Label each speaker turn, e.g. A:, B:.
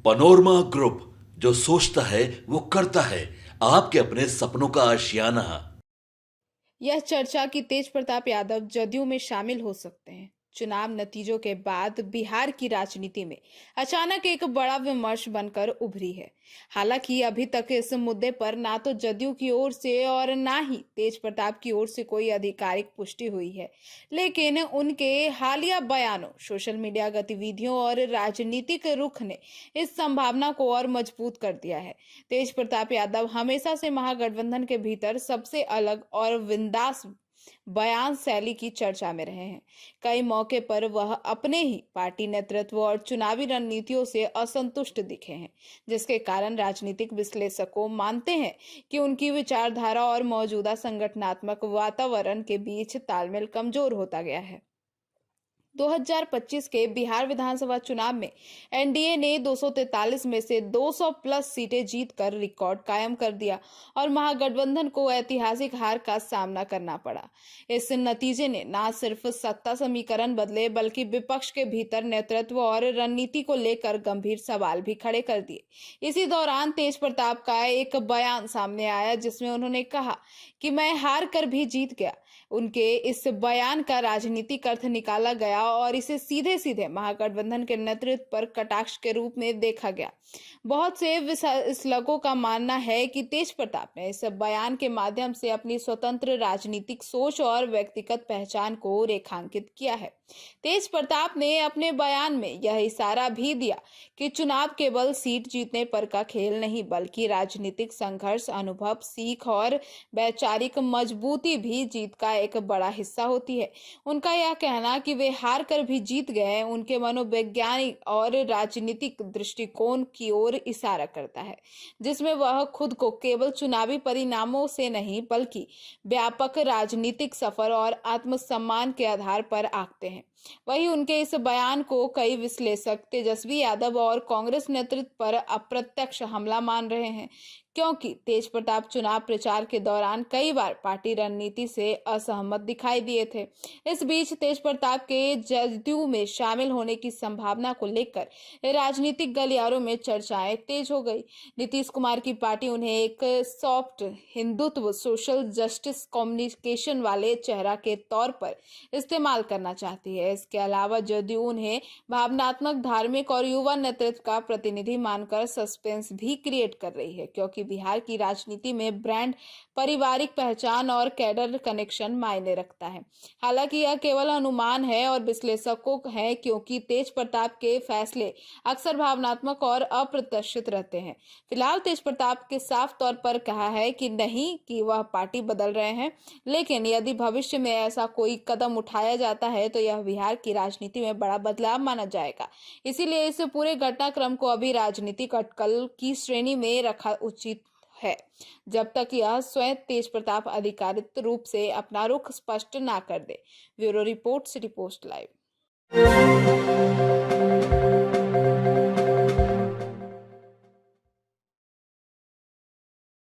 A: Panorama group, जो सोचता है वो करता है। आपके अपने सपनों का आशियाना।
B: यह चर्चा कि तेज प्रताप यादव जदयू में शामिल हो सकते हैं। चुनाव नतीजों के बाद बिहार की राजनीति में अचानक एक बड़ा विमर्श बनकर उभरी है। हालांकि अभी तक इस मुद्दे पर ना तो जदयू की ओर से और ना ही तेज प्रताप की ओर से कोई आधिकारिक पुष्टि हुई है, लेकिन उनके हालिया बयानों, सोशल मीडिया गतिविधियों और राजनीतिक रुख ने इस संभावना को और मजबूत कर दिया है। तेज प्रताप यादव हमेशा से महागठबंधन के भीतर सबसे अलग और विंदास बयान शैली की चर्चा में रहे हैं। कई मौके पर वह अपने ही पार्टी नेतृत्व और चुनावी रणनीतियों से असंतुष्ट दिखे हैं, जिसके कारण राजनीतिक विश्लेषकों मानते हैं कि उनकी विचारधारा और मौजूदा संगठनात्मक वातावरण के बीच तालमेल कमजोर होता गया है। 2025 के बिहार विधानसभा चुनाव में एनडीए ने 243 में से 200 प्लस सीटें जीतकर रिकॉर्ड कायम कर दिया और महागठबंधन को ऐतिहासिक हार का सामना करना पड़ा। इस नतीजे ने न सिर्फ सत्ता समीकरण बदले बल्कि विपक्ष के भीतर नेतृत्व और रणनीति को लेकर गंभीर सवाल भी खड़े कर दिए। इसी दौरान तेज प्रताप का एक बयान सामने आया जिसमें उन्होंने कहा कि मैं हार कर भी जीत गया। उनके इस बयान का राजनीतिक अर्थ निकाला गया और इसे सीधे सीधे महागठबंधन के नेतृत्व पर कटाक्ष के रूप में देखा गया। बहुत से विश्लेषकों का मानना है कि तेज प्रताप ने इस बयान के माध्यम से अपनी स्वतंत्र राजनीतिक सोच और व्यक्तिगत पहचान को रेखांकित किया है। तेज प्रताप ने अपने बयान में यह इशारा भी दिया कि चुनाव केवल सीट जीतने पर का खेल नहीं, बल्कि राजनीतिक संघर्ष, अनुभव, सीख और वैचारिक मजबूती भी जीत का एक बड़ा हिस्सा होती है। उनका यह कहना कि वे हार कर भी जीत गए, उनके मनोवैज्ञानिक और राजनीतिक दृष्टिकोण की ओर इशारा करता है, जिसमें वह खुद को केवल चुनावी परिणामों से नहीं बल्कि व्यापक राजनीतिक सफर और आत्मसम्मान के आधार पर आंकते हैं। वहीं उनके इस बयान को कई विश्लेषक तेजस्वी यादव और कांग्रेस नेतृत्व पर अप्रत्यक्ष हमला मान रहे हैं, क्योंकि तेज प्रताप चुनाव प्रचार के दौरान कई बार पार्टी रणनीति से असहमत दिखाई दिए थे। इस बीच तेज प्रताप के जदयू में शामिल होने की संभावना को लेकर राजनीतिक गलियारों में चर्चाएं तेज हो गई। नीतीश कुमार की पार्टी उन्हें एक soft Hindutva, social justice communication वाले चेहरा के तौर पर इस्तेमाल करना चाहती है। इसके अलावा जदयू उन्हें भावनात्मक, धार्मिक और युवा नेतृत्व का प्रतिनिधि मानकर सस्पेंस भी क्रिएट कर रही है, क्योंकि बिहार की राजनीति में ब्रांड, पारिवारिक पहचान और कैडर कनेक्शन मायने रखता है। हालांकि यह केवल अनुमान है और विश्लेषकों है, क्योंकि तेज प्रताप के फैसले अक्सर भावनात्मक और अप्रत्याशित रहते हैं। फिलहाल तेज प्रताप के साफ तौर पर कहा है कि नहीं कि वह पार्टी बदल रहे हैं, लेकिन यदि भविष्य में ऐसा कोई कदम उठाया जाता है तो यह बिहार की राजनीति में बड़ा बदलाव माना जाएगा। इसीलिए इस पूरे घटनाक्रम को अभी राजनीतिक अटकल की श्रेणी में रखा उचित है, जब तक यह स्वयं तेज प्रताप आधिकारिक रूप से अपना रुख स्पष्ट ना कर दे। Bureau report, City Post live.